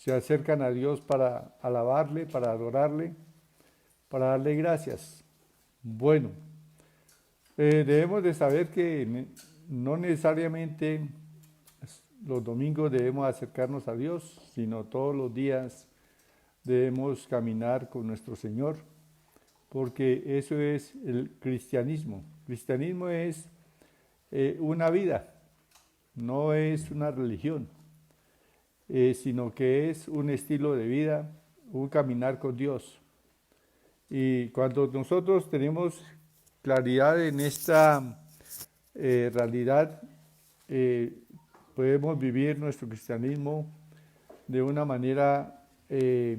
se acercan a Dios para alabarle, para adorarle, para darle gracias. Bueno, debemos de saber que no necesariamente los domingos debemos acercarnos a Dios, sino todos los días debemos caminar con nuestro Señor, porque eso es el cristianismo. Cristianismo es una vida, no es una religión, sino que es un estilo de vida, un caminar con Dios. Y cuando nosotros tenemos claridad en esta realidad, podemos vivir nuestro cristianismo de una manera que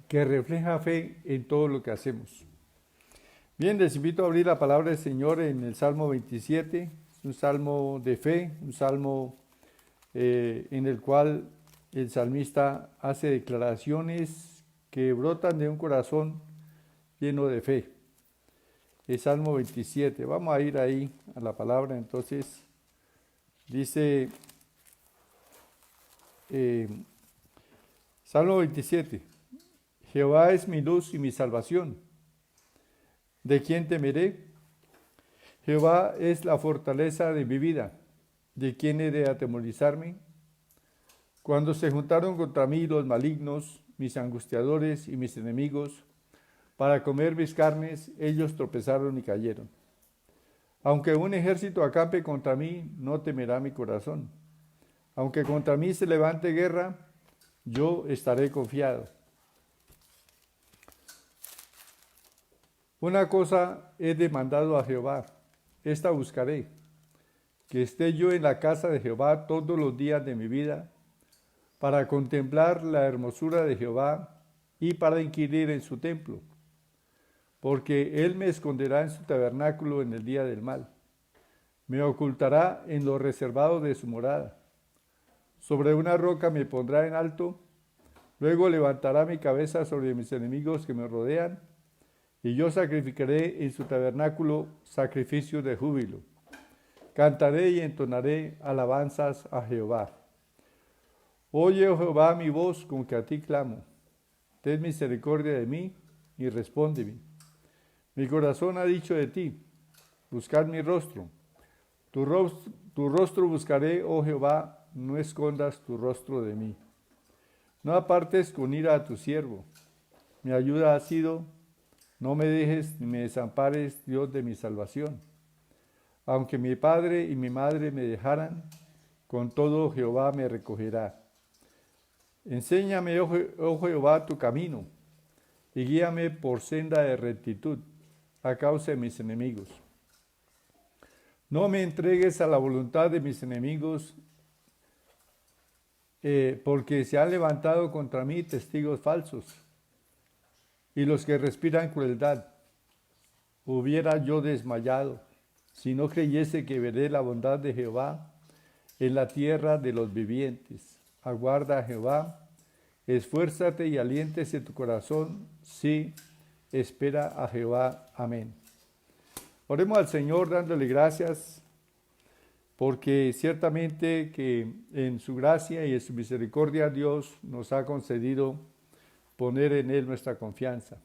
refleja fe en todo lo que hacemos. Bien, les invito a abrir la palabra del Señor en el Salmo 27, un salmo de fe, un salmo en el cual el salmista hace declaraciones que brotan de un corazón lleno de fe. El Salmo 27, vamos a ir ahí a la palabra. Entonces dice Salmo 27, Jehová es mi luz y mi salvación, ¿de quién temeré? Jehová es la fortaleza de mi vida, ¿de quién he de atemorizarme? Cuando se juntaron contra mí los malignos, mis angustiadores y mis enemigos, para comer mis carnes, ellos tropezaron y cayeron. Aunque un ejército acampe contra mí, no temerá mi corazón. Aunque contra mí se levante guerra, yo estaré confiado. Una cosa he demandado a Jehová, esta buscaré, que esté yo en la casa de Jehová todos los días de mi vida, para contemplar la hermosura de Jehová y para inquirir en su templo, porque él me esconderá en su tabernáculo en el día del mal, me ocultará en lo reservado de su morada, sobre una roca me pondrá en alto, luego levantará mi cabeza sobre mis enemigos que me rodean, y yo sacrificaré en su tabernáculo sacrificio de júbilo. Cantaré y entonaré alabanzas a Jehová. Oye, oh Jehová, mi voz con que a ti clamo. Ten misericordia de mí y respóndeme. Mi corazón ha dicho de ti, buscad mi rostro. Tu rostro buscaré, oh Jehová, no escondas tu rostro de mí. No apartes con ira a tu siervo. Mi ayuda ha sido, no me dejes ni me desampares, Dios de mi salvación. Aunque mi padre y mi madre me dejaran, con todo Jehová me recogerá. Enséñame, oh Jehová, tu camino, y guíame por senda de rectitud, a causa de mis enemigos. No me entregues a la voluntad de mis enemigos, porque se han levantado contra mí testigos falsos, y los que respiran crueldad. Hubiera yo desmayado, si no creyese que veré la bondad de Jehová en la tierra de los vivientes. Aguarda a Jehová, esfuérzate y aliéntese tu corazón, sí, espera a Jehová. Amén. Oremos al Señor dándole gracias, porque ciertamente que en su gracia y en su misericordia Dios nos ha concedido poner en Él nuestra confianza.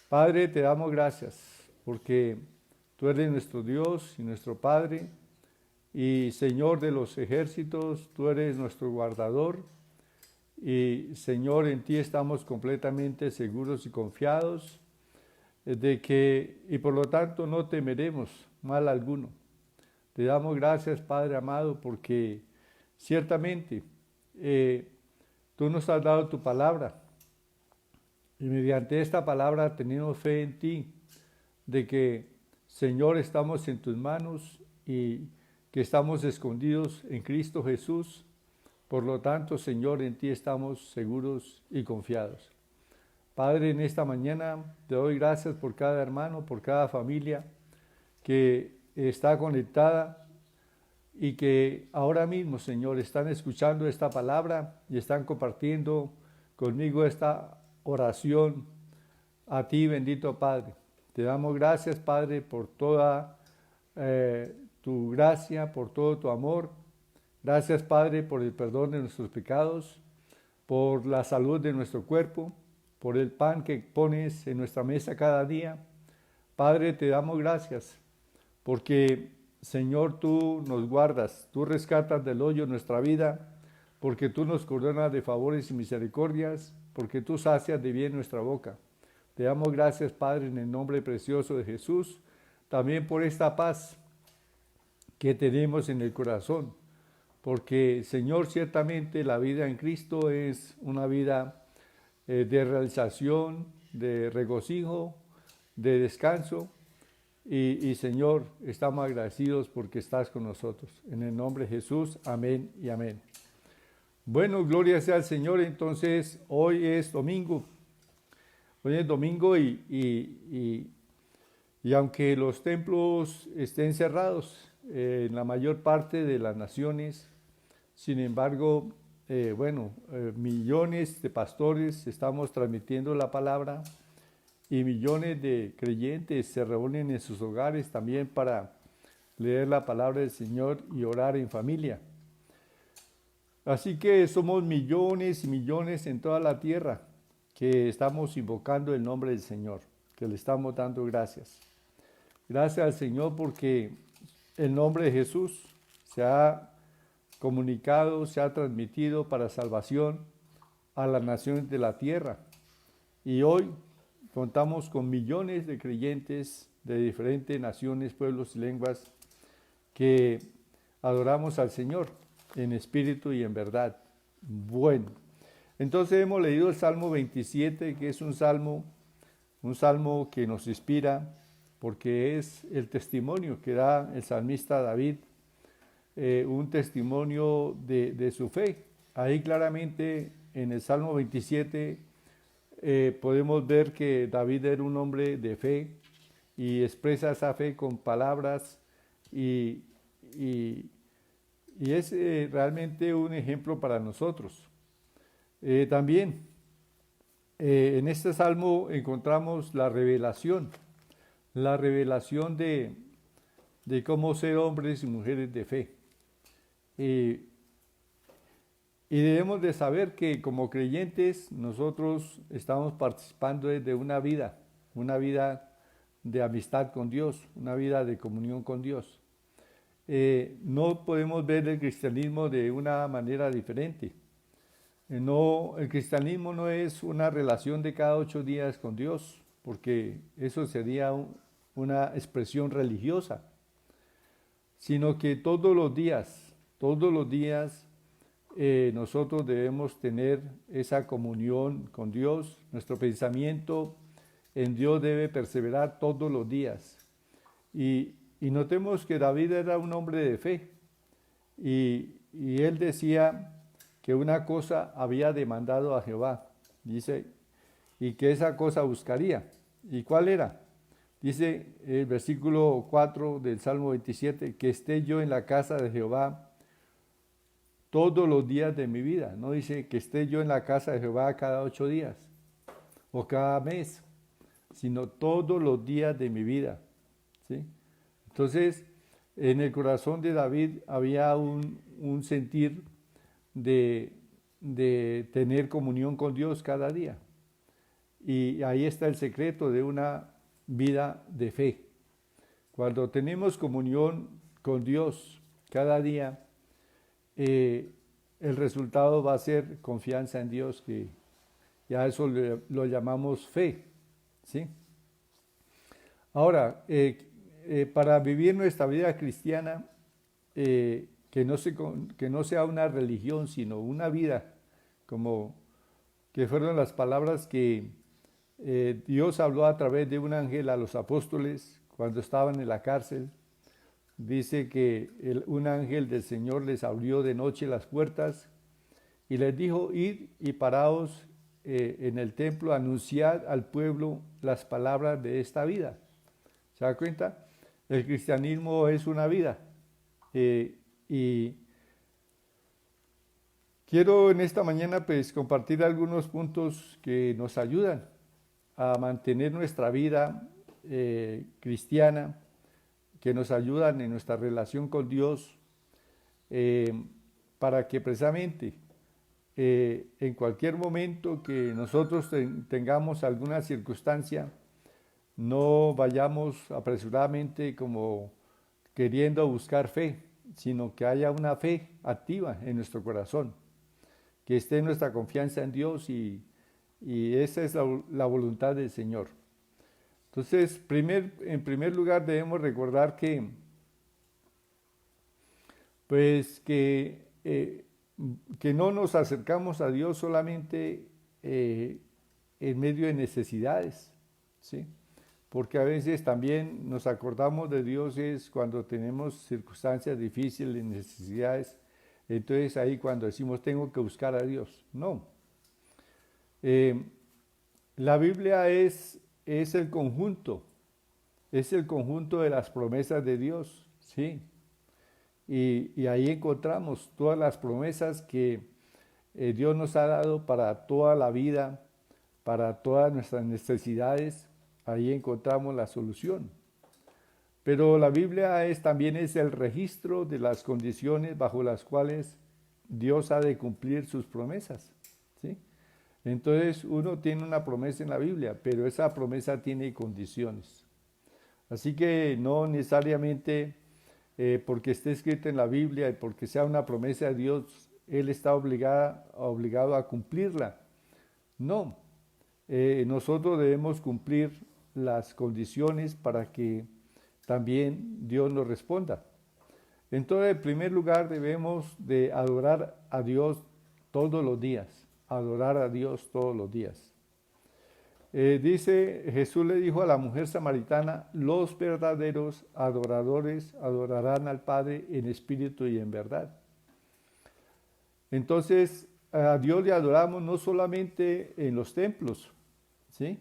Padre, te damos gracias, porque tú eres nuestro Dios y nuestro Padre, y Señor de los ejércitos, tú eres nuestro guardador, y Señor, en ti estamos completamente seguros y confiados de que, y por lo tanto no temeremos mal alguno. Te damos gracias, Padre amado, porque ciertamente tú nos has dado tu palabra, y mediante esta palabra tenemos fe en ti, de que, Señor, estamos en tus manos y que estamos escondidos en Cristo Jesús. Por lo tanto, Señor, en ti estamos seguros y confiados. Padre, en esta mañana te doy gracias por cada hermano, por cada familia que está conectada y que ahora mismo, Señor, están escuchando esta palabra y están compartiendo conmigo esta oración a ti, bendito Padre. Te damos gracias, Padre, por toda tu gracia, por todo tu amor. Gracias, Padre, por el perdón de nuestros pecados. por la salud de nuestro cuerpo, por el pan que pones en nuestra mesa cada día. Padre, te damos gracias porque, Señor, tú nos guardas, tú rescatas del hoyo nuestra vida, porque tú nos coronas de favores y misericordias, porque tú sacias de bien nuestra boca. Te damos gracias, Padre, en el nombre precioso de Jesús, también por esta paz que tenemos en el corazón, porque, Señor, ciertamente la vida en Cristo es una vida de realización, de regocijo, de descanso, y Señor, estamos agradecidos porque estás con nosotros. En el nombre de Jesús, amén y amén. Bueno, gloria sea al Señor. Entonces, hoy es domingo. Hoy es domingo y aunque los templos estén cerrados en la mayor parte de las naciones, sin embargo, millones de pastores estamos transmitiendo la palabra y millones de creyentes se reúnen en sus hogares también para leer la palabra del Señor y orar en familia. Así que somos millones y millones en toda la tierra que estamos invocando el nombre del Señor, que le estamos dando gracias. Gracias al Señor porque el nombre de Jesús se ha comunicado, se ha transmitido para salvación a las naciones de la tierra. Y hoy contamos con millones de creyentes de diferentes naciones, pueblos y lenguas que adoramos al Señor en espíritu y en verdad. Bueno, entonces hemos leído el Salmo 27, que es un salmo que nos inspira, porque es el testimonio que da el salmista David, un testimonio de su fe. Ahí claramente en el Salmo 27 podemos ver que David era un hombre de fe y expresa esa fe con palabras y es realmente un ejemplo para nosotros. También en este salmo encontramos la revelación de cómo ser hombres y mujeres de fe. Y debemos de saber que como creyentes nosotros estamos participando de una vida de amistad con Dios, una vida de comunión con Dios. No podemos ver el cristianismo de una manera diferente. El cristianismo no es una relación de cada 8 días con Dios, porque eso sería una expresión religiosa, sino que todos los días, nosotros debemos tener esa comunión con Dios. Nuestro pensamiento en Dios debe perseverar todos los días. Y notemos que David era un hombre de fe y él decía que una cosa había demandado a Jehová, dice, y que esa cosa buscaría. ¿Y cuál era? Dice el versículo 4 del Salmo 27, que esté yo en la casa de Jehová todos los días de mi vida. No dice que esté yo en la casa de Jehová cada 8 días o cada mes, sino todos los días de mi vida. ¿Sí? Entonces, en el corazón de David había un sentir de tener comunión con Dios cada día. Y ahí está el secreto de una vida de fe. Cuando tenemos comunión con Dios cada día, el resultado va a ser confianza en Dios, que ya eso lo llamamos fe. ¿Sí? Ahora, para vivir nuestra vida cristiana, que no sea una religión, sino una vida, como que fueron las palabras que Dios habló a través de un ángel a los apóstoles cuando estaban en la cárcel. Dice que un ángel del Señor les abrió de noche las puertas y les dijo: id y paraos en el templo, anunciad al pueblo las palabras de esta vida. ¿Se da cuenta? El cristianismo es una vida. Y quiero en esta mañana pues compartir algunos puntos que nos ayudan a mantener nuestra vida cristiana, que nos ayudan en nuestra relación con Dios, para que precisamente en cualquier momento que nosotros tengamos alguna circunstancia, no vayamos apresuradamente como queriendo buscar fe, sino que haya una fe activa en nuestro corazón, que esté nuestra confianza en Dios y esa es la voluntad del Señor. Entonces, en primer lugar debemos recordar pues, que no nos acercamos a Dios solamente en medio de necesidades, ¿sí? Porque a veces también nos acordamos de Dios es cuando tenemos circunstancias difíciles, necesidades, entonces ahí cuando decimos tengo que buscar a Dios. No. La Biblia es el conjunto de las promesas de Dios, ¿sí? Y ahí encontramos todas las promesas que Dios nos ha dado para toda la vida, para todas nuestras necesidades. Ahí encontramos la solución. Pero la Biblia también es el registro de las condiciones bajo las cuales Dios ha de cumplir sus promesas, ¿sí? Entonces uno tiene una promesa en la Biblia, pero esa promesa tiene condiciones. Así que no necesariamente porque esté escrito en la Biblia y porque sea una promesa de Dios, Él está obligado a cumplirla. No, nosotros debemos cumplir las condiciones para que también Dios nos responda. Entonces, en primer lugar, debemos de adorar a Dios todos los días. Adorar a Dios todos los días. Dice, Jesús le dijo a la mujer samaritana, los verdaderos adoradores adorarán al Padre en espíritu y en verdad. Entonces, a Dios le adoramos no solamente en los templos, ¿sí?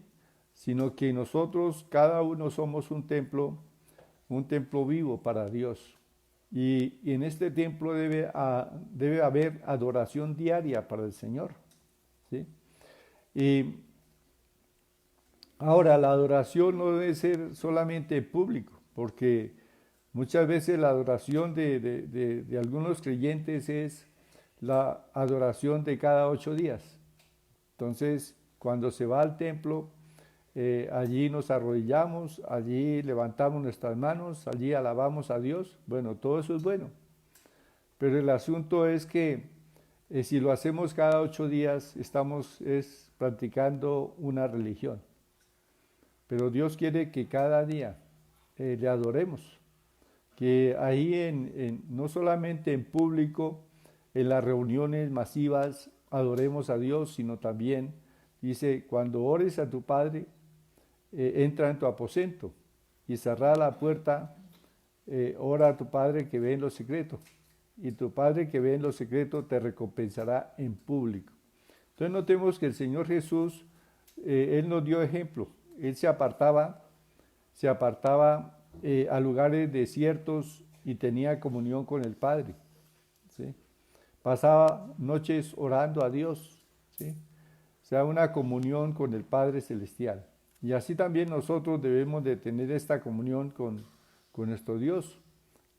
Sino que nosotros, cada uno somos un templo vivo para Dios. Y en este templo debe haber adoración diaria para el Señor, ¿sí? Y ahora, la adoración no debe ser solamente público, porque muchas veces la adoración de algunos creyentes es la adoración de cada 8 días. Entonces, cuando se va al templo, allí nos arrodillamos, allí levantamos nuestras manos, allí alabamos a Dios. Bueno, todo eso es bueno. Pero el asunto es que si lo hacemos cada 8 días, estamos practicando una religión. Pero Dios quiere que cada día le adoremos, que ahí no solamente en público, en las reuniones masivas, adoremos a Dios, sino también, dice, cuando ores a tu Padre, entra en tu aposento y cerrada la puerta, ora a tu Padre que ve en lo secreto, y tu Padre que ve en lo secreto te recompensará en público. Entonces notemos que el Señor Jesús, Él nos dio ejemplo. Él se apartaba a lugares desiertos y tenía comunión con el Padre, ¿sí? Pasaba noches orando a Dios, ¿sí? O sea, una comunión con el Padre Celestial. Y así también nosotros debemos de tener esta comunión con nuestro Dios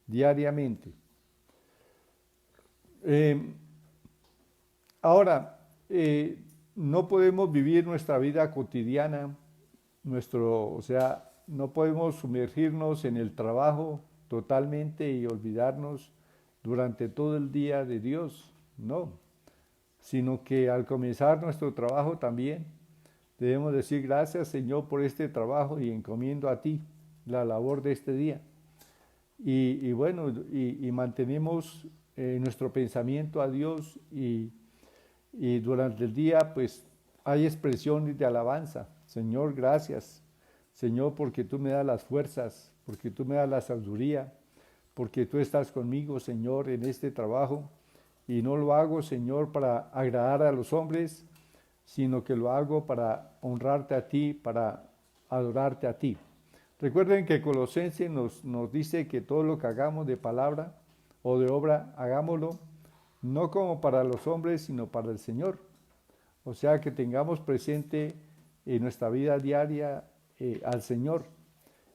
diariamente. Ahora, no podemos vivir nuestra vida cotidiana, no podemos sumergirnos en el trabajo totalmente y olvidarnos durante todo el día de Dios, no, sino que al comenzar nuestro trabajo también debemos decir gracias Señor por este trabajo y encomiendo a ti la labor de este día. Y mantenemos nuestro pensamiento a Dios y durante el día pues hay expresiones de alabanza. Señor, gracias. Señor, porque tú me das las fuerzas, porque tú me das la sabiduría, porque tú estás conmigo, Señor, en este trabajo. Y no lo hago, Señor, para agradar a los hombres, sino que lo hago para honrarte a ti, para adorarte a ti. Recuerden que Colosenses nos dice que todo lo que hagamos de palabra o de obra, hagámoslo no como para los hombres, sino para el Señor. O sea, que tengamos presente en nuestra vida diaria al Señor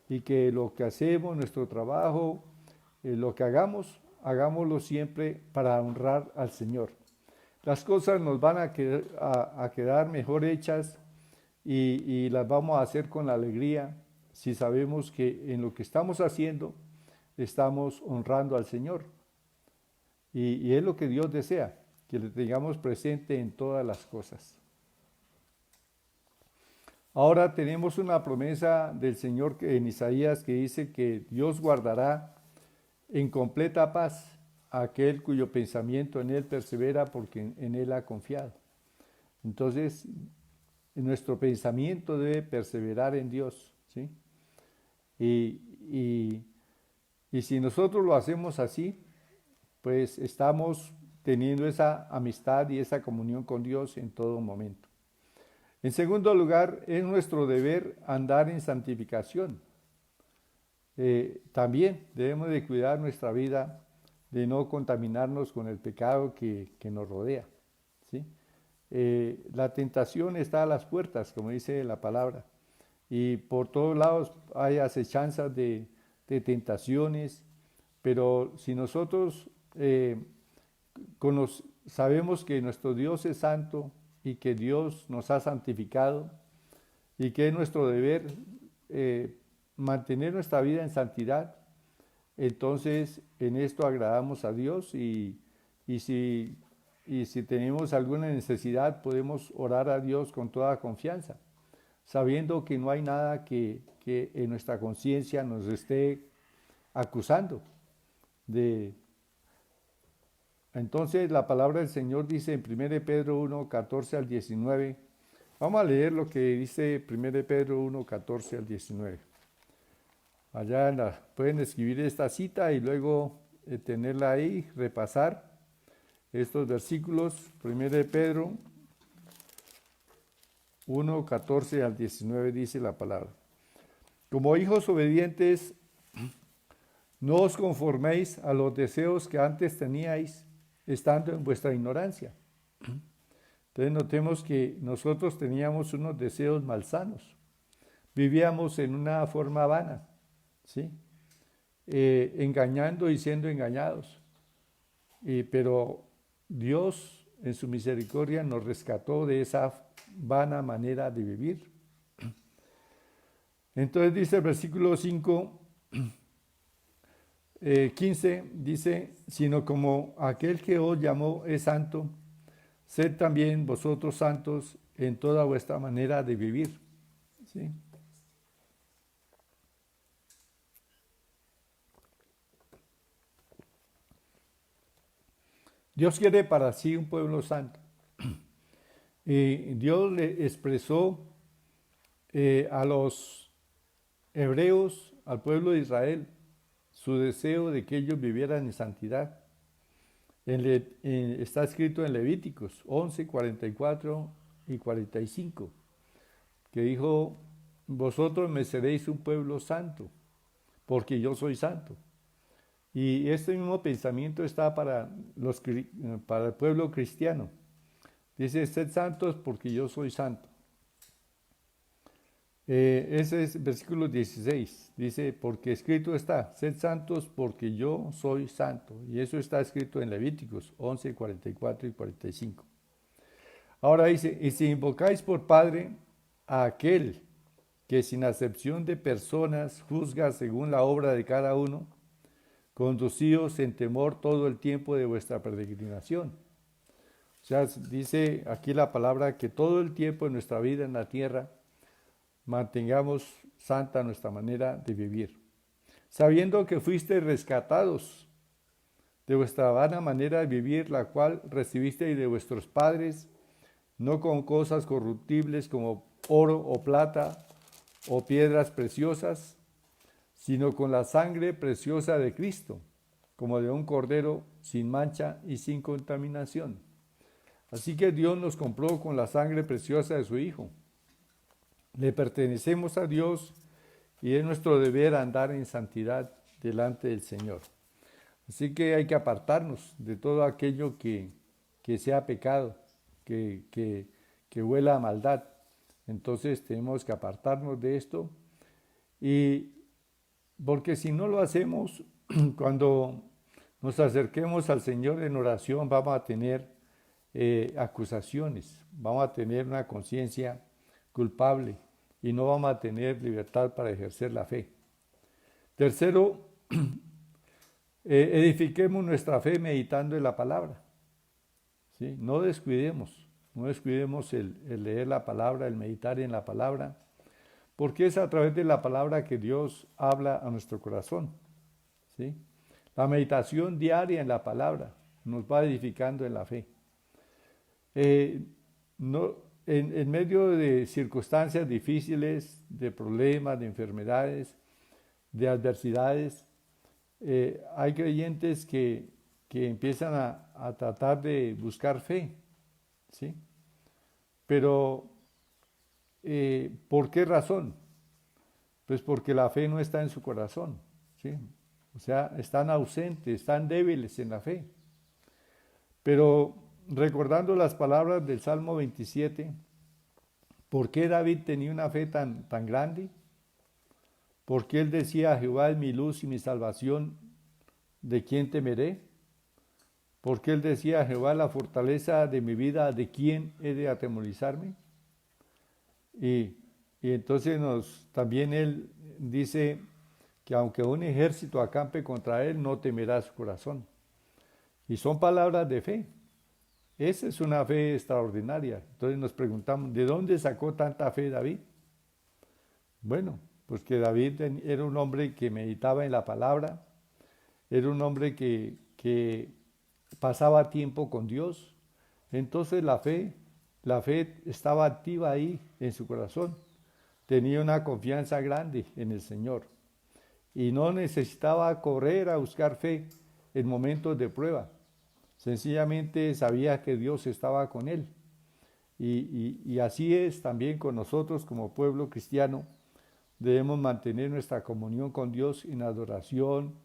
y que lo que hacemos, nuestro trabajo, lo que hagamos, hagámoslo siempre para honrar al Señor. las cosas nos van a quedar mejor hechas y las vamos a hacer con alegría si sabemos que en lo que estamos haciendo estamos honrando al Señor. Y es lo que Dios desea, que le tengamos presente en todas las cosas. Ahora tenemos una promesa del Señor en Isaías que dice que Dios guardará en completa paz a aquel cuyo pensamiento en Él persevera porque en Él ha confiado. Entonces, nuestro pensamiento debe perseverar en Dios, ¿sí? Y si nosotros lo hacemos así, pues estamos teniendo esa amistad y esa comunión con Dios en todo momento. En segundo lugar, es nuestro deber andar en santificación. También debemos de cuidar nuestra vida, de no contaminarnos con el pecado que nos rodea, ¿sí? La tentación está a las puertas, como dice la palabra, y por todos lados hay acechanzas de tentaciones, pero si nosotros sabemos que nuestro Dios es santo y que Dios nos ha santificado y que es nuestro deber mantener nuestra vida en santidad, entonces en esto agradamos a Dios y si tenemos alguna necesidad podemos orar a Dios con toda confianza, sabiendo que no hay nada que en nuestra conciencia nos esté acusando de. Entonces la palabra del Señor dice en 1 Pedro 1, 14 al 19. Vamos a leer lo que dice 1 Pedro 1, 14 al 19. Allá pueden escribir esta cita y luego tenerla ahí, repasar estos versículos. 1 Pedro 1, 14 al 19 dice la palabra. Como hijos obedientes, no os conforméis a los deseos que antes teníais, estando en vuestra ignorancia. Entonces notemos que nosotros teníamos unos deseos malsanos. Vivíamos en una forma vana, ¿sí? Engañando y siendo engañados. Pero Dios, en su misericordia, nos rescató de esa vana manera de vivir. Entonces dice el versículo 5, 15, dice, sino como aquel que os llamó es santo, sed también vosotros santos en toda vuestra manera de vivir. ¿Sí? Dios quiere para sí un pueblo santo. Y Dios le expresó a los hebreos, al pueblo de Israel, su deseo de que ellos vivieran en santidad. Está escrito en Levíticos 11, 44 y 45, que dijo, vosotros me seréis un pueblo santo, porque yo soy santo. Y este mismo pensamiento está para el pueblo cristiano. Dice, sed santos porque yo soy santo. Ese es versículo 16. Dice, porque escrito está, sed santos porque yo soy santo. Y eso está escrito en Levíticos 11, 44 y 45. Ahora dice, y si invocáis por Padre a aquel que sin acepción de personas juzga según la obra de cada uno, conducíos en temor todo el tiempo de vuestra peregrinación. O sea, dice aquí la palabra que todo el tiempo de nuestra vida en la tierra mantengamos santa nuestra manera de vivir, sabiendo que fuisteis rescatados de vuestra vana manera de vivir, la cual recibisteis de vuestros padres, no con cosas corruptibles como oro o plata o piedras preciosas, sino con la sangre preciosa de Cristo, como de un cordero sin mancha y sin contaminación. Así que Dios nos compró con la sangre preciosa de su Hijo. Le pertenecemos a Dios y es nuestro deber andar en santidad delante del Señor. Así que hay que apartarnos de todo aquello que sea pecado, que huela a maldad. Entonces tenemos que apartarnos de esto, y porque si no lo hacemos, cuando nos acerquemos al Señor en oración vamos a tener acusaciones, vamos a tener una conciencia culpable y no vamos a tener libertad para ejercer la fe. Tercero, edifiquemos nuestra fe meditando en la palabra. ¿Sí? No descuidemos el leer la palabra, el meditar en la palabra, porque es a través de la palabra que Dios habla a nuestro corazón. ¿Sí? La meditación diaria en la palabra nos va edificando en la fe. En medio de circunstancias difíciles, de problemas, de enfermedades, de adversidades, hay creyentes que empiezan a tratar de buscar fe, ¿sí? Pero, ¿por qué razón? Pues porque la fe no está en su corazón, ¿sí? O sea, están ausentes, están débiles en la fe. Pero recordando las palabras del Salmo 27, ¿por qué David tenía una fe tan grande? Porque él decía: Jehová es mi luz y mi salvación, ¿de quién temeré? Porque él decía: Jehová es la fortaleza de mi vida, ¿de quién he de atemorizarme? Y entonces también él dice que aunque un ejército acampe contra él, no temerá su corazón. Y son palabras de fe. Esa es una fe extraordinaria. Entonces nos preguntamos, ¿de dónde sacó tanta fe David? Bueno, pues que David era un hombre que meditaba en la palabra, era un hombre que pasaba tiempo con Dios. Entonces la fe estaba activa ahí en su corazón. Tenía una confianza grande en el Señor y no necesitaba correr a buscar fe en momentos de prueba. Sencillamente sabía que Dios estaba con él. Y así es también con nosotros como pueblo cristiano. Debemos mantener nuestra comunión con Dios en adoración,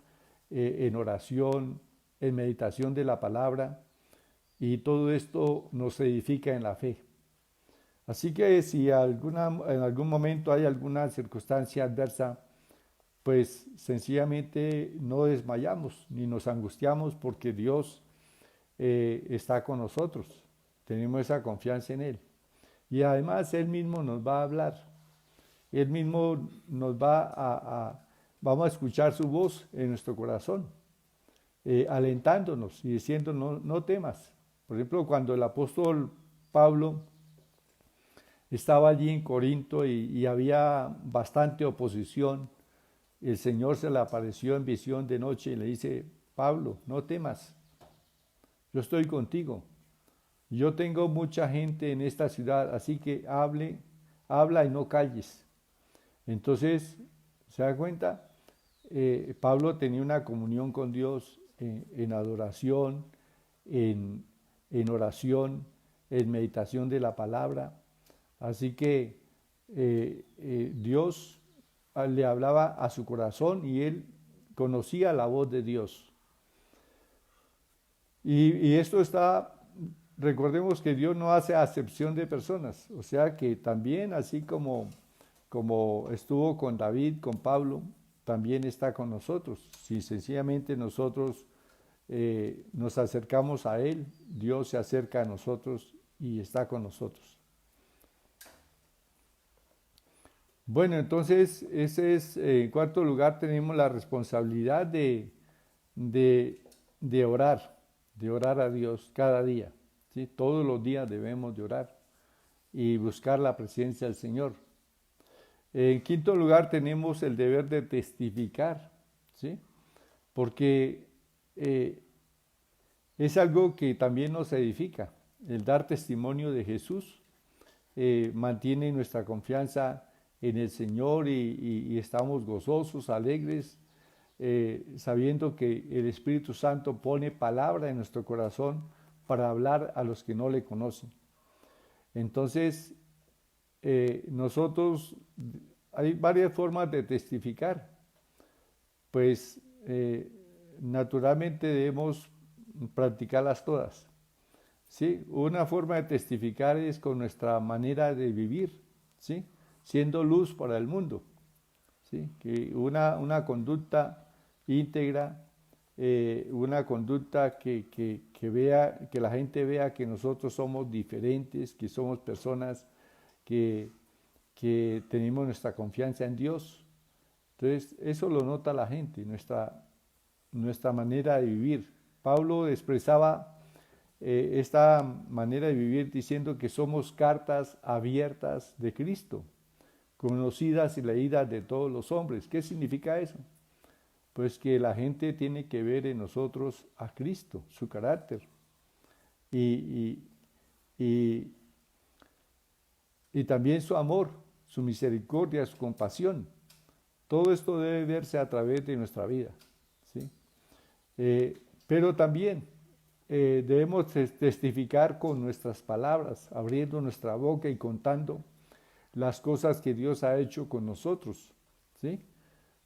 en oración, en meditación de la palabra, y todo esto nos edifica en la fe. Así que si en algún momento hay alguna circunstancia adversa, pues sencillamente no desmayamos ni nos angustiamos, porque Dios está con nosotros. Tenemos esa confianza en Él. Y además Él mismo nos va a hablar. Él mismo vamos a escuchar su voz en nuestro corazón, alentándonos y diciendo: no temas. Por ejemplo, cuando el apóstol Pablo estaba allí en Corinto y había bastante oposición, el Señor se le apareció en visión de noche y le dice: Pablo, no temas, yo estoy contigo. Yo tengo mucha gente en esta ciudad, así que habla y no calles. Entonces, ¿se da cuenta? Pablo tenía una comunión con Dios en adoración, en oración, en meditación de la palabra. Así que Dios le hablaba a su corazón y él conocía la voz de Dios. Y esto recordemos que Dios no hace acepción de personas, o sea que también, así como estuvo con David, con Pablo, también está con nosotros. Si sencillamente nosotros nos acercamos a Él, Dios se acerca a nosotros y está con nosotros. Bueno, entonces ese es, en cuarto lugar, tenemos la responsabilidad de orar a Dios cada día. ¿Sí? Todos los días debemos de orar y buscar la presencia del Señor. En quinto lugar, tenemos el deber de testificar, ¿sí? Porque es algo que también nos edifica. El dar testimonio de Jesús mantiene nuestra confianza en el Señor y estamos gozosos, alegres, sabiendo que el Espíritu Santo pone palabra en nuestro corazón para hablar a los que no le conocen. Entonces, nosotros, hay varias formas de testificar. Pues naturalmente debemos practicarlas todas. ¿Sí? Una forma de testificar es con nuestra manera de vivir, ¿sí? Siendo luz para el mundo, ¿sí? Que una conducta íntegra, una conducta que que la gente vea que nosotros somos diferentes, que somos personas que, que tenemos nuestra confianza en Dios. Entonces, eso lo nota la gente, nuestra manera de vivir. Pablo expresaba esta manera de vivir diciendo que somos cartas abiertas de Cristo, conocidas y leídas de todos los hombres. ¿Qué significa eso? Pues que la gente tiene que ver en nosotros a Cristo, su carácter. Y, y, y también su amor, su misericordia, su compasión. Todo esto debe verse a través de nuestra vida, ¿sí? Pero también debemos testificar con nuestras palabras, abriendo nuestra boca y contando las cosas que Dios ha hecho con nosotros, ¿sí?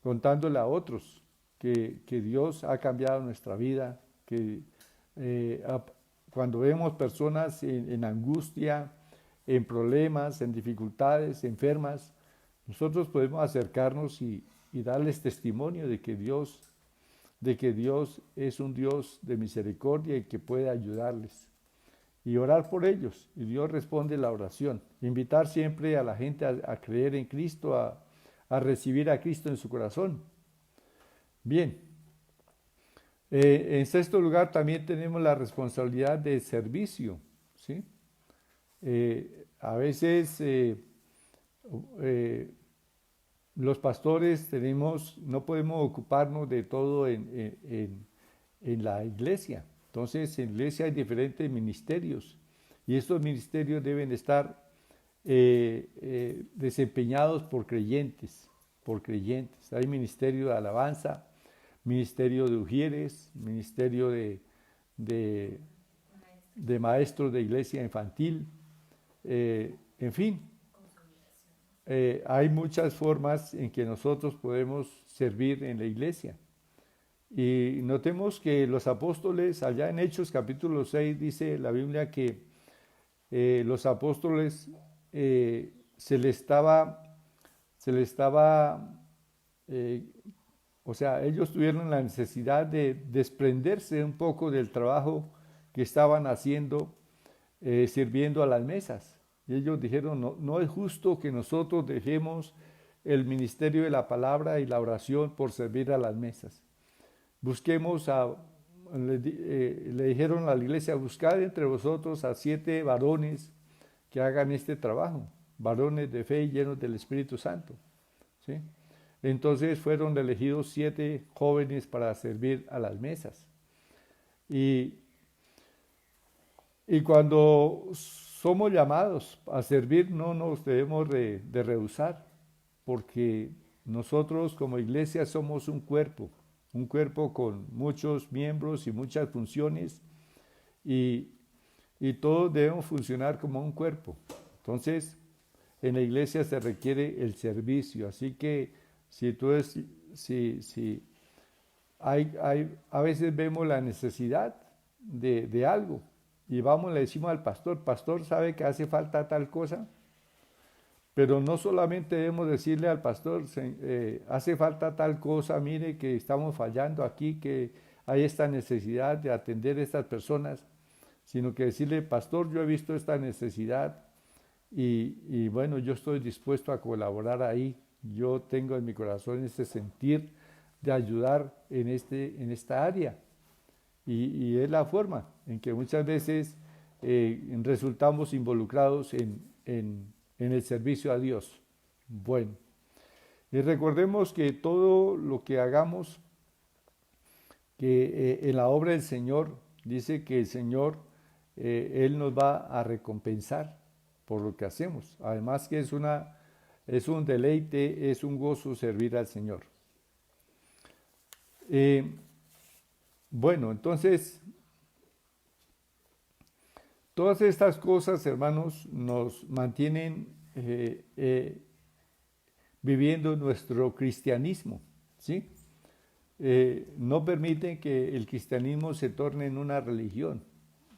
Contándole a otros que Dios ha cambiado nuestra vida, que cuando vemos personas en angustia, en problemas, en dificultades, enfermas, nosotros podemos acercarnos y darles testimonio de que Dios es un Dios de misericordia y que puede ayudarles. Y orar por ellos. Y Dios responde la oración. Invitar siempre a la gente a creer en Cristo, a recibir a Cristo en su corazón. Bien. En sexto lugar también tenemos la responsabilidad de servicio, ¿sí? A veces los pastores no podemos ocuparnos de todo en la iglesia. Entonces, en la iglesia hay diferentes ministerios y estos ministerios deben estar desempeñados por creyentes, Hay ministerio de alabanza, ministerio de ujieres, ministerio de maestros de iglesia infantil, en fin. Hay muchas formas en que nosotros podemos servir en la iglesia. Y notemos que los apóstoles, allá en Hechos capítulo 6, dice la Biblia que los apóstoles se les estaba, o sea, ellos tuvieron la necesidad de desprenderse un poco del trabajo que estaban haciendo, sirviendo a las mesas. Y ellos dijeron, no es justo que nosotros dejemos el ministerio de la palabra y la oración por servir a las mesas. Le dijeron a la iglesia, buscad entre vosotros a 7 varones que hagan este trabajo, varones de fe llenos del Espíritu Santo, ¿sí? Entonces fueron elegidos 7 jóvenes para servir a las mesas. Y cuando somos llamados a servir, no nos debemos de rehusar, porque nosotros como iglesia somos un cuerpo con muchos miembros y muchas funciones, y todos debemos funcionar como un cuerpo. Entonces, en la iglesia se requiere el servicio, así que a veces vemos la necesidad de algo, y vamos, le decimos al pastor, ¿sabe que hace falta tal cosa? Pero no solamente debemos decirle al pastor, hace falta tal cosa, mire que estamos fallando aquí, que hay esta necesidad de atender a estas personas, sino que decirle, pastor, yo he visto esta necesidad y bueno, yo estoy dispuesto a colaborar ahí. Yo tengo en mi corazón ese sentir de ayudar en esta área. Y es la forma en que muchas veces resultamos involucrados en el servicio a Dios. Bueno, y recordemos que todo lo que hagamos, que en la obra del Señor, dice que el Señor, Él nos va a recompensar por lo que hacemos. Además que es un deleite, es un gozo servir al Señor. Bueno, entonces, todas estas cosas, hermanos, nos mantienen viviendo nuestro cristianismo, ¿sí? No permiten que el cristianismo se torne en una religión,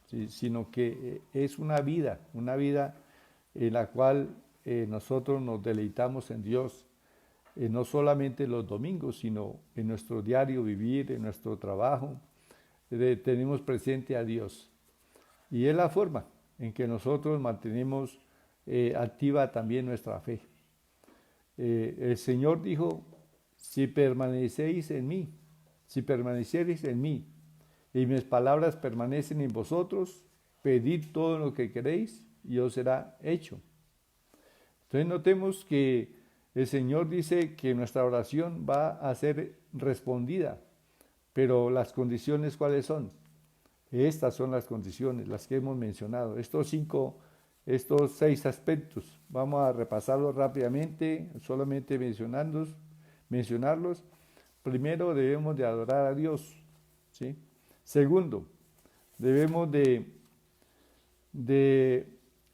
¿sí? Sino que es una vida en la cual nosotros nos deleitamos en Dios, no solamente los domingos, sino en nuestro diario vivir, en nuestro trabajo, tenemos presente a Dios. Y es la forma en que nosotros mantenemos activa también nuestra fe. El Señor dijo, si permaneciereis en mí y mis palabras permanecen en vosotros, pedid todo lo que queréis y os será hecho. Entonces notemos que el Señor dice que nuestra oración va a ser respondida, pero las condiciones, ¿cuáles son? Estas son las condiciones, las que hemos mencionado. Estos 6 aspectos, vamos a repasarlos rápidamente, solamente mencionarlos. Primero, debemos de adorar a Dios, ¿sí? Segundo, debemos de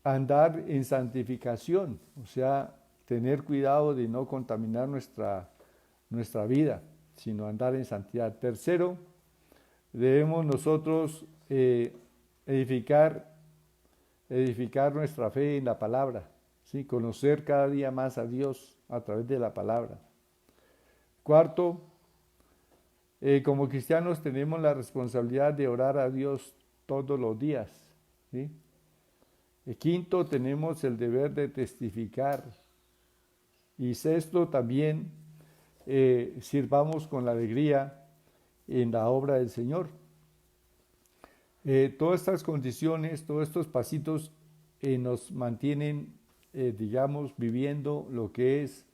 andar en santificación, o sea, tener cuidado de no contaminar nuestra vida, sino andar en santidad. Tercero, debemos nosotros edificar nuestra fe en la palabra, ¿sí? Conocer cada día más a Dios a través de la palabra. Cuarto, como cristianos tenemos la responsabilidad de orar a Dios todos los días, ¿sí? Quinto, tenemos el deber de testificar. Y sexto, también sirvamos con la alegría en la obra del Señor. Todas estas condiciones, todos estos pasitos nos mantienen, digamos, viviendo lo que es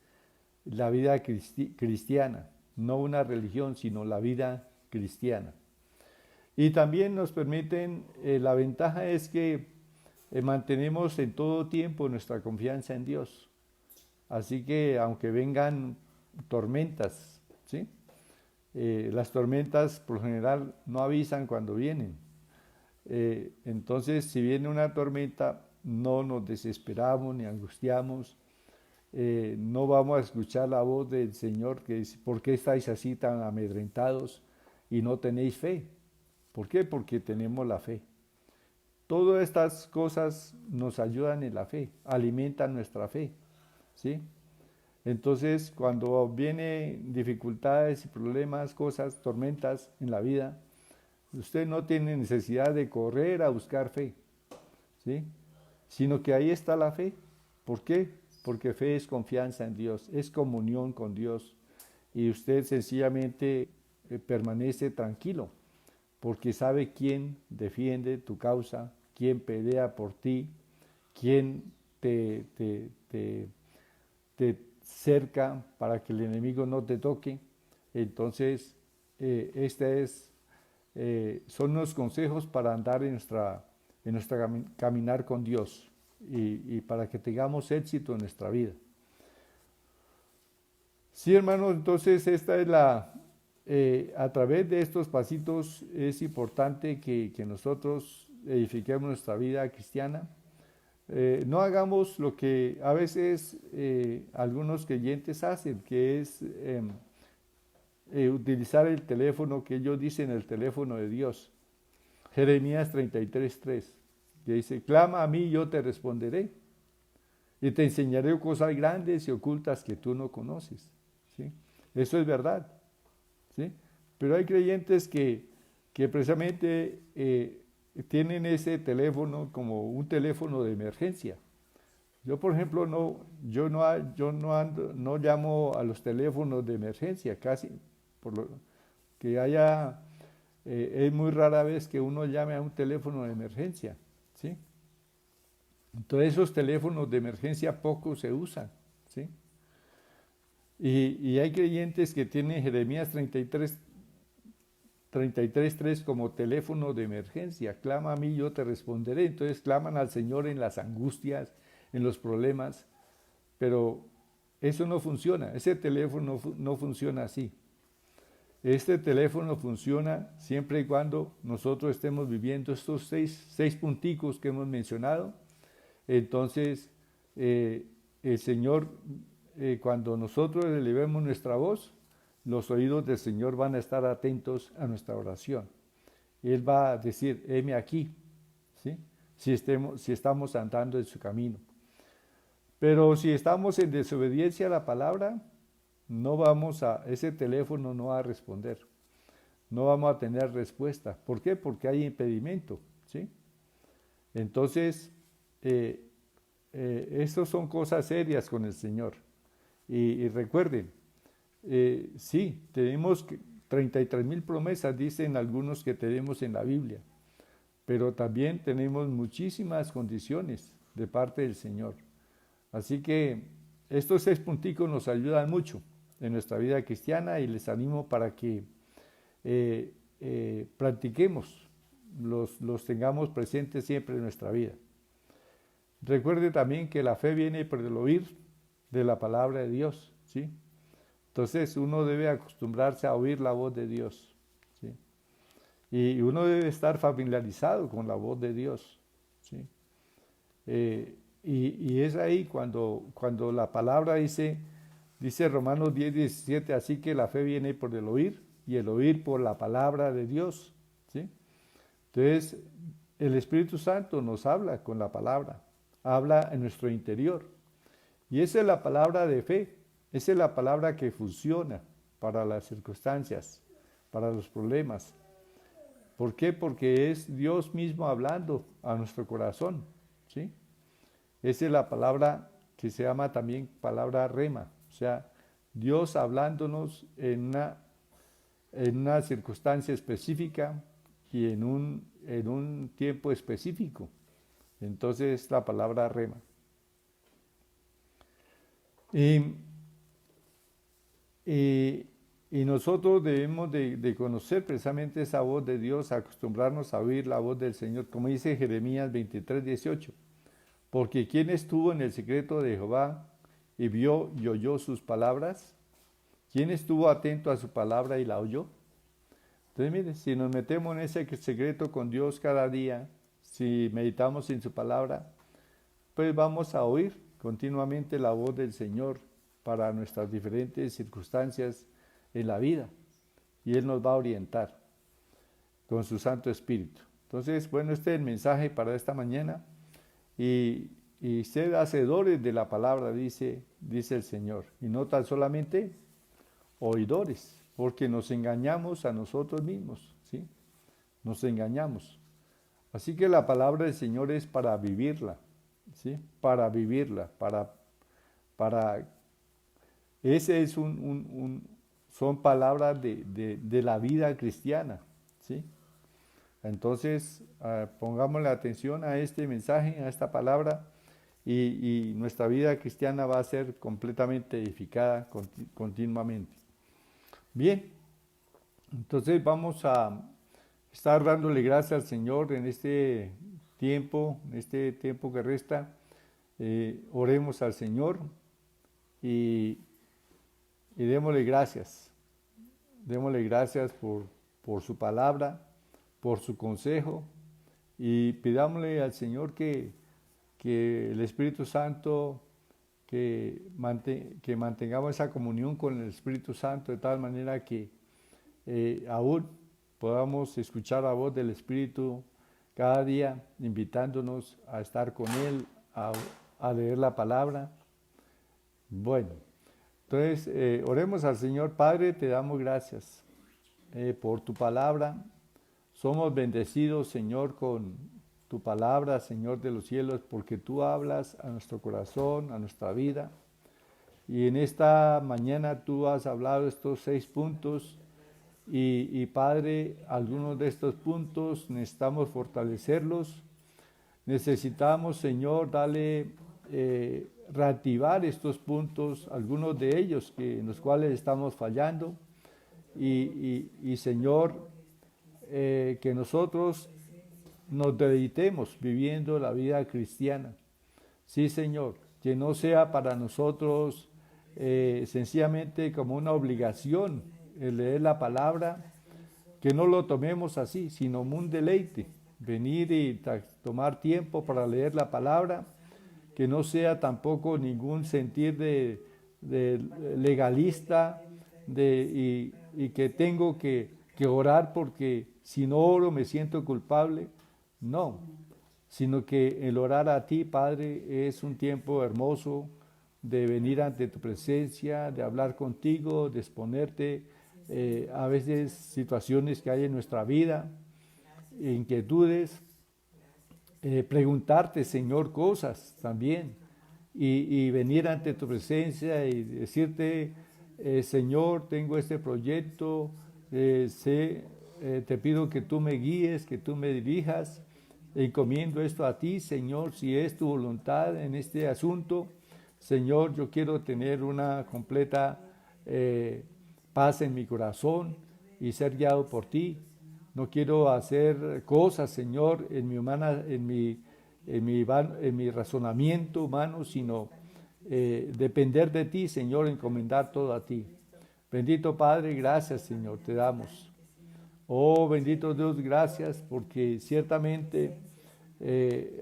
la vida cristiana, no una religión, sino la vida cristiana. Y también nos permiten, la ventaja es que mantenemos en todo tiempo nuestra confianza en Dios. Así que aunque vengan tormentas, ¿sí? Las tormentas por lo general no avisan cuando vienen. Entonces, si viene una tormenta, no nos desesperamos ni angustiamos. No vamos a escuchar la voz del Señor que dice, ¿por qué estáis así tan amedrentados y no tenéis fe? ¿Por qué? Porque tenemos la fe. Todas estas cosas nos ayudan en la fe, alimentan nuestra fe, ¿sí? Entonces, cuando vienen dificultades y problemas, cosas, tormentas en la vida, usted no tiene necesidad de correr a buscar fe, ¿sí? Sino que ahí está la fe. ¿Por qué? Porque fe es confianza en Dios, es comunión con Dios. Y usted sencillamente permanece tranquilo, porque sabe quién defiende tu causa, quién pelea por ti, quién te cerca para que el enemigo no te toque. Entonces, son unos consejos para andar en nuestra caminar con Dios y para que tengamos éxito en nuestra vida. Sí, hermanos, entonces esta es a través de estos pasitos es importante que nosotros edifiquemos nuestra vida cristiana. No hagamos lo que a veces algunos creyentes hacen, que es utilizar el teléfono que ellos dicen el teléfono de Dios. Jeremías 33:3, que dice, clama a mí y yo te responderé y te enseñaré cosas grandes y ocultas que tú no conoces, ¿sí? Eso es verdad, ¿sí? Pero hay creyentes que precisamente tienen ese teléfono como un teléfono de emergencia. Yo, por ejemplo, no llamo a los teléfonos de emergencia, casi, es muy rara vez que uno llame a un teléfono de emergencia, ¿sí? Entonces esos teléfonos de emergencia poco se usan, ¿sí? Y hay creyentes que tienen Jeremías 33:3 como teléfono de emergencia. Clama a mí, yo te responderé. Entonces claman al Señor en las angustias, en los problemas, pero eso no funciona. Ese teléfono no funciona así. Este teléfono funciona siempre y cuando nosotros estemos viviendo estos seis punticos que hemos mencionado. Entonces, el Señor, cuando nosotros elevemos nuestra voz, los oídos del Señor van a estar atentos a nuestra oración. Él va a decir, heme aquí, ¿sí? Si estamos andando en su camino. Pero si estamos en desobediencia a la palabra, ese teléfono no va a responder. no vamos a tener respuesta. ¿Por qué? Porque hay impedimento, ¿sí? Entonces, estas son cosas serias con el Señor. Y recuerden, sí, tenemos 33,000 promesas, dicen algunos que tenemos en la Biblia, pero también tenemos muchísimas condiciones de parte del Señor. Así que estos 6 punticos nos ayudan mucho en nuestra vida cristiana y les animo para que practiquemos, los tengamos presentes siempre en nuestra vida. Recuerde también que la fe viene por el oír de la palabra de Dios, ¿sí? Entonces uno debe acostumbrarse a oír la voz de Dios, ¿sí? Y uno debe estar familiarizado con la voz de Dios, ¿sí? Y es ahí cuando la palabra dice Romanos 10:17, así que la fe viene por el oír y el oír por la palabra de Dios, ¿sí? Entonces el Espíritu Santo nos habla con la palabra, habla en nuestro interior. Y esa es la palabra de fe, esa es la palabra que funciona para las circunstancias, para los problemas. ¿Por qué? Porque es Dios mismo hablando a nuestro corazón, ¿sí? Esa es la palabra que se llama también palabra rema, o sea, Dios hablándonos en una circunstancia específica y en un tiempo específico. Entonces, la palabra rema. Y nosotros debemos de conocer precisamente esa voz de Dios, acostumbrarnos a oír la voz del Señor, como dice Jeremías 23:18. Porque ¿quién estuvo en el secreto de Jehová y vio y oyó sus palabras? ¿Quién estuvo atento a su palabra y la oyó? Entonces, mire, si nos metemos en ese secreto con Dios cada día, si meditamos en su palabra, pues vamos a oír continuamente la voz del Señor para nuestras diferentes circunstancias en la vida. Y Él nos va a orientar con su Santo Espíritu. Entonces, bueno, este es el mensaje para esta mañana. Y sed hacedores de la palabra, dice el Señor. Y no tan solamente oidores, porque nos engañamos a nosotros mismos, ¿sí? Nos engañamos. Así que la palabra del Señor es para vivirla, ¿sí? Para vivirla, ese es son palabras de la vida cristiana, ¿sí? Entonces, pongámosle atención a este mensaje, a esta palabra, y nuestra vida cristiana va a ser completamente edificada continuamente. Bien, entonces vamos a estar dándole gracias al Señor en este tiempo que resta. Oremos al Señor y démosle gracias. Démosle gracias por su palabra, por su consejo, y pidámosle al Señor que el Espíritu Santo, que mantengamos esa comunión con el Espíritu Santo de tal manera que aún podamos escuchar la voz del Espíritu cada día, invitándonos a estar con Él, a leer la palabra. Bueno, entonces oremos al Señor. Padre, te damos gracias por tu palabra. Somos bendecidos, Señor, con tu palabra, Señor de los cielos, porque tú hablas a nuestro corazón, a nuestra vida. Y en esta mañana tú has hablado estos 6 puntos y Padre, algunos de estos puntos necesitamos fortalecerlos. Necesitamos, Señor, reactivar estos puntos, algunos de ellos en los cuales estamos fallando. Y Señor, que nosotros nos deleitemos viviendo la vida cristiana. Sí, Señor, que no sea para nosotros sencillamente como una obligación el leer la palabra, que no lo tomemos así, sino como un deleite, venir y tomar tiempo para leer la palabra, que no sea tampoco ningún sentir de legalista y que tengo que orar porque si no oro me siento culpable. No, sino que el orar a ti, Padre, es un tiempo hermoso de venir ante tu presencia, de hablar contigo, de exponerte a veces situaciones que hay en nuestra vida, inquietudes, preguntarte, Señor, cosas también, y venir ante tu presencia y decirte, Señor, tengo este proyecto, te pido que tú me guíes, que tú me dirijas, encomiendo esto a ti, Señor, si es tu voluntad en este asunto. Señor, yo quiero tener una completa paz en mi corazón y ser guiado por ti. No quiero hacer cosas, Señor, en mi razonamiento humano, sino depender de ti, Señor, encomendar todo a ti. Bendito Padre, gracias, Señor, te damos. Oh, bendito Dios, gracias, porque ciertamente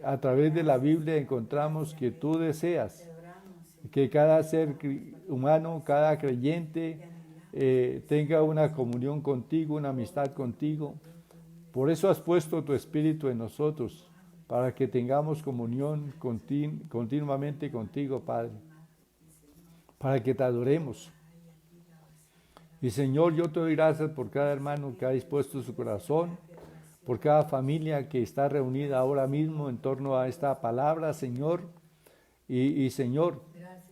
a través de la Biblia encontramos que tú deseas que cada ser humano, cada creyente tenga una comunión contigo, una amistad contigo. Por eso has puesto tu Espíritu en nosotros, para que tengamos comunión continuamente contigo, Padre, para que te adoremos. Y Señor, yo te doy gracias por cada hermano que ha dispuesto su corazón, por cada familia que está reunida ahora mismo en torno a esta palabra, Señor. Y Señor,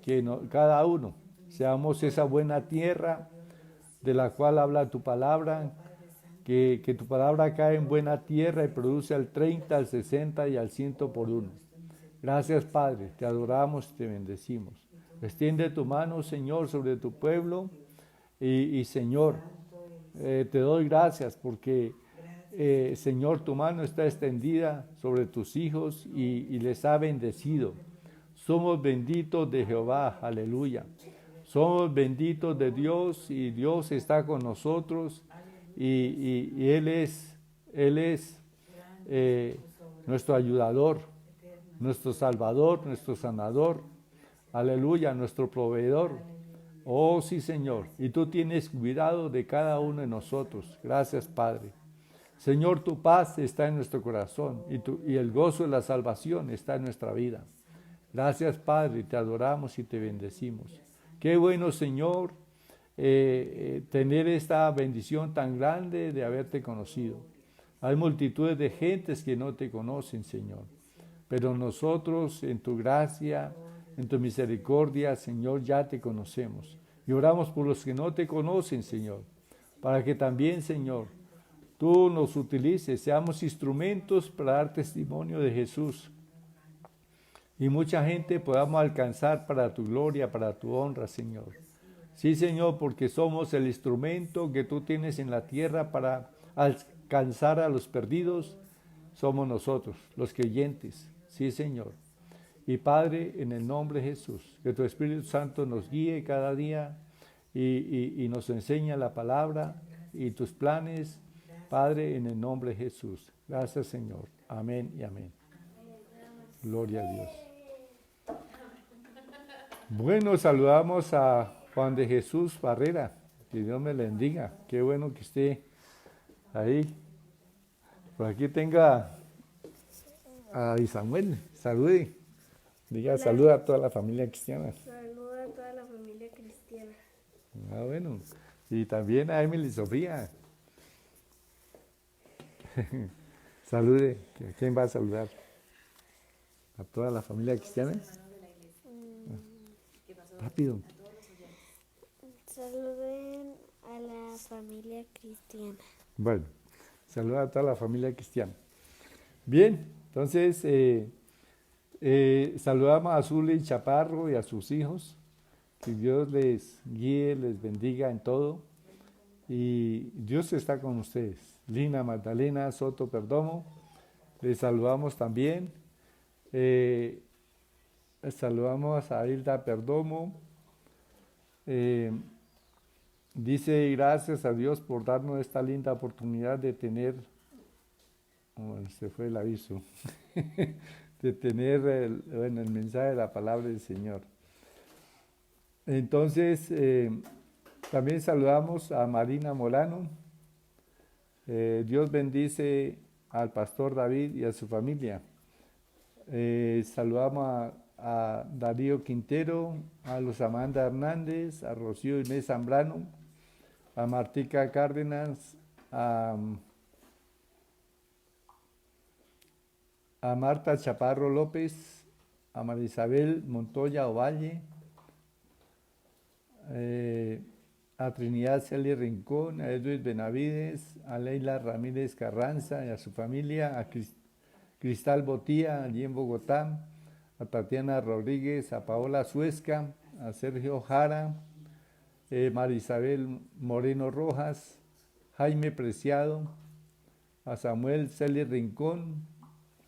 que cada uno seamos esa buena tierra de la cual habla tu palabra, que tu palabra cae en buena tierra y produce al 30, al 60 y al 100 por uno. Gracias, Padre, te adoramos y te bendecimos. Extiende tu mano, Señor, sobre tu pueblo y Señor, te doy gracias porque, Señor, tu mano está extendida sobre tus hijos y les ha bendecido. Somos benditos de Jehová, aleluya. Somos benditos de Dios y Dios está con nosotros y Él es nuestro ayudador, nuestro salvador, nuestro sanador, aleluya, nuestro proveedor. Oh sí, Señor, y tú tienes cuidado de cada uno de nosotros. Gracias, Padre. Señor, tu paz está en nuestro corazón y el gozo de la salvación está en nuestra vida. Gracias, Padre, te adoramos y te bendecimos. Qué bueno, Señor, tener esta bendición tan grande de haberte conocido. Hay multitudes de gentes que no te conocen, Señor, pero nosotros en tu gracia, en tu misericordia, Señor, ya te conocemos. Y oramos por los que no te conocen, Señor, para que también, Señor, tú nos utilices, seamos instrumentos para dar testimonio de Jesús. Y mucha gente podamos alcanzar para tu gloria, para tu honra, Señor. Sí, Señor, porque somos el instrumento que tú tienes en la tierra para alcanzar a los perdidos. Somos nosotros, los creyentes. Sí, Señor. Y Padre, en el nombre de Jesús, que tu Espíritu Santo nos guíe cada día y nos enseñe la palabra y tus planes, Padre, en el nombre de Jesús. Gracias, Señor. Amén y amén. Gloria a Dios. Bueno, saludamos a Juan de Jesús Barrera. Que Dios me le bendiga. Qué bueno que esté ahí. Por aquí tenga a Isamuel. Salude. Diga, saluda a toda la familia cristiana. Saluda a toda la familia cristiana. Ah, bueno. Y también a Emily Sofía. Salude. ¿Quién va a saludar? ¿A toda la familia cristiana? Rápido. Saluden a la familia cristiana. Bueno, saluda a toda la familia cristiana. Bien, entonces saludamos a Zuli Chaparro y a sus hijos. Que Dios les guíe, les bendiga en todo. Y Dios está con ustedes. Lina Magdalena Soto Perdomo, les saludamos también. Saludamos a Hilda Perdomo. Dice, gracias a Dios por darnos esta linda oportunidad de tener, se fue el aviso, de tener el mensaje de la palabra del Señor. Entonces, también saludamos a Marina Molano. Dios bendice al pastor David y a su familia. Saludamos a Darío Quintero, a Luz Amanda Hernández, a Rocío Inés Zambrano, a Martica Cárdenas, a Marta Chaparro López, a Marisabel Montoya Ovalle, a Trinidad Celia Rincón, a Edwin Benavides, a Leila Ramírez Carranza y a su familia, a Cristal Botía, allí en Bogotá, a Tatiana Rodríguez, a Paola Suesca, a Sergio Jara, Marisabel Moreno Rojas, Jaime Preciado, a Samuel Celi Rincón,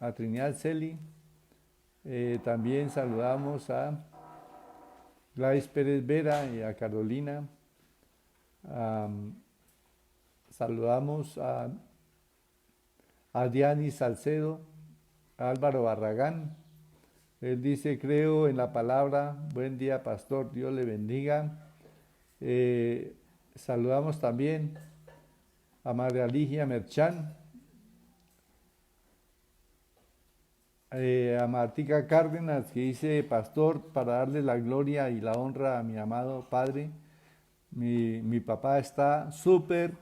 a Trinidad Celi. También saludamos a Gladys Pérez Vera y a Carolina. Saludamos a Diani Salcedo, a Álvaro Barragán. Él dice, creo en la palabra. Buen día, pastor, Dios le bendiga. Saludamos también a María Ligia Merchán, a Martica Cárdenas, que dice, pastor, para darle la gloria y la honra a mi amado Padre, mi papá está súper,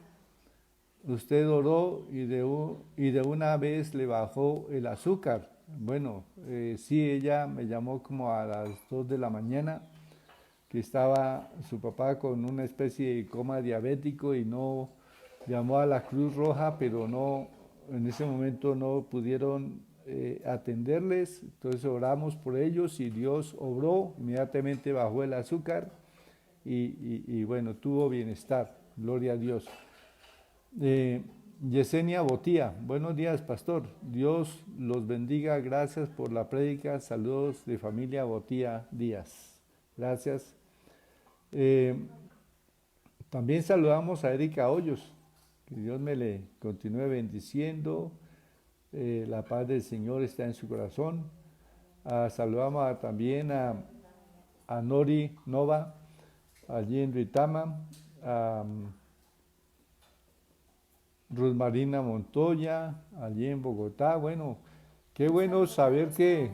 usted oró y de una vez le bajó el azúcar. Bueno, sí, ella me llamó como a las 2 de la mañana, que estaba su papá con una especie de coma diabético y no llamó a la Cruz Roja, pero no, en ese momento no pudieron atenderles. Entonces oramos por ellos y Dios obró, inmediatamente bajó el azúcar y bueno, tuvo bienestar, gloria a Dios. Yesenia Botía, buenos días, pastor, Dios los bendiga, gracias por la prédica, saludos de familia Botía Díaz, gracias. También saludamos a Erika Hoyos, que Dios me le continúe bendiciendo, la paz del Señor está en su corazón. Saludamos también a Nori Nova, allí en Ritama, a Rosmarina Montoya, allí en Bogotá. Bueno, qué bueno saber que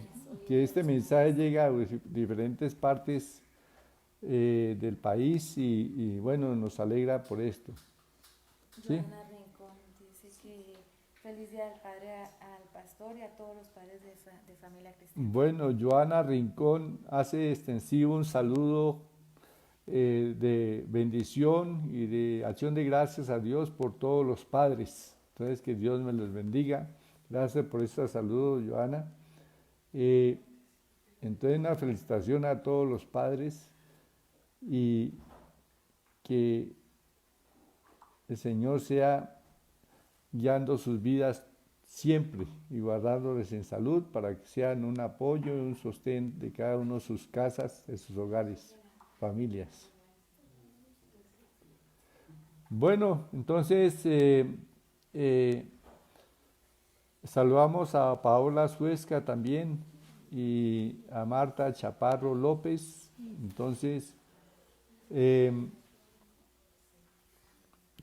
este mensaje llega a diferentes partes del país y bueno, nos alegra por esto. ¿Sí? Joana Rincón dice que feliz día al padre, al pastor y a todos los padres de familia cristiana. Bueno, Joana Rincón hace extensivo un saludo de bendición y de acción de gracias a Dios por todos los padres. Entonces, que Dios me los bendiga. Gracias por este saludo, Joana. Entonces, una felicitación a todos los padres y que el Señor sea guiando sus vidas siempre y guardándoles en salud para que sean un apoyo y un sostén de cada uno de sus casas, de sus hogares, familias. Bueno, entonces saludamos a Paola Suesca también y a Marta Chaparro López. Entonces,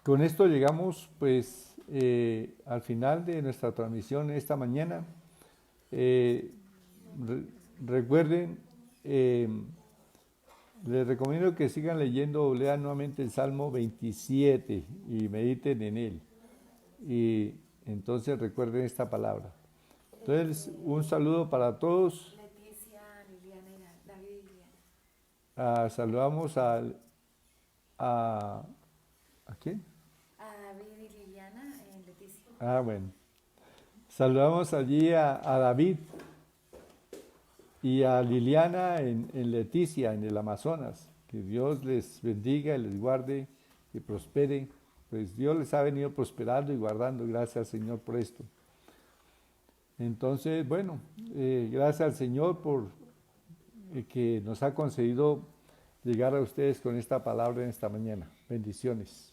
con esto llegamos pues al final de nuestra transmisión esta mañana. Recuerden, les recomiendo que sigan leyendo o lean nuevamente el Salmo 27 y mediten en él. Y entonces recuerden esta palabra. Entonces, un saludo para todos. Leticia, Liliana y David y Liliana. Saludamos ¿a quién? A David y Liliana en Leticia. Bueno. Saludamos allí a David y a Liliana en Leticia, en el Amazonas. Que Dios les bendiga, les guarde y prospere. Pues Dios les ha venido prosperando y guardando. Gracias al Señor por esto. Entonces, bueno, gracias al Señor por que nos ha concedido llegar a ustedes con esta palabra en esta mañana. Bendiciones.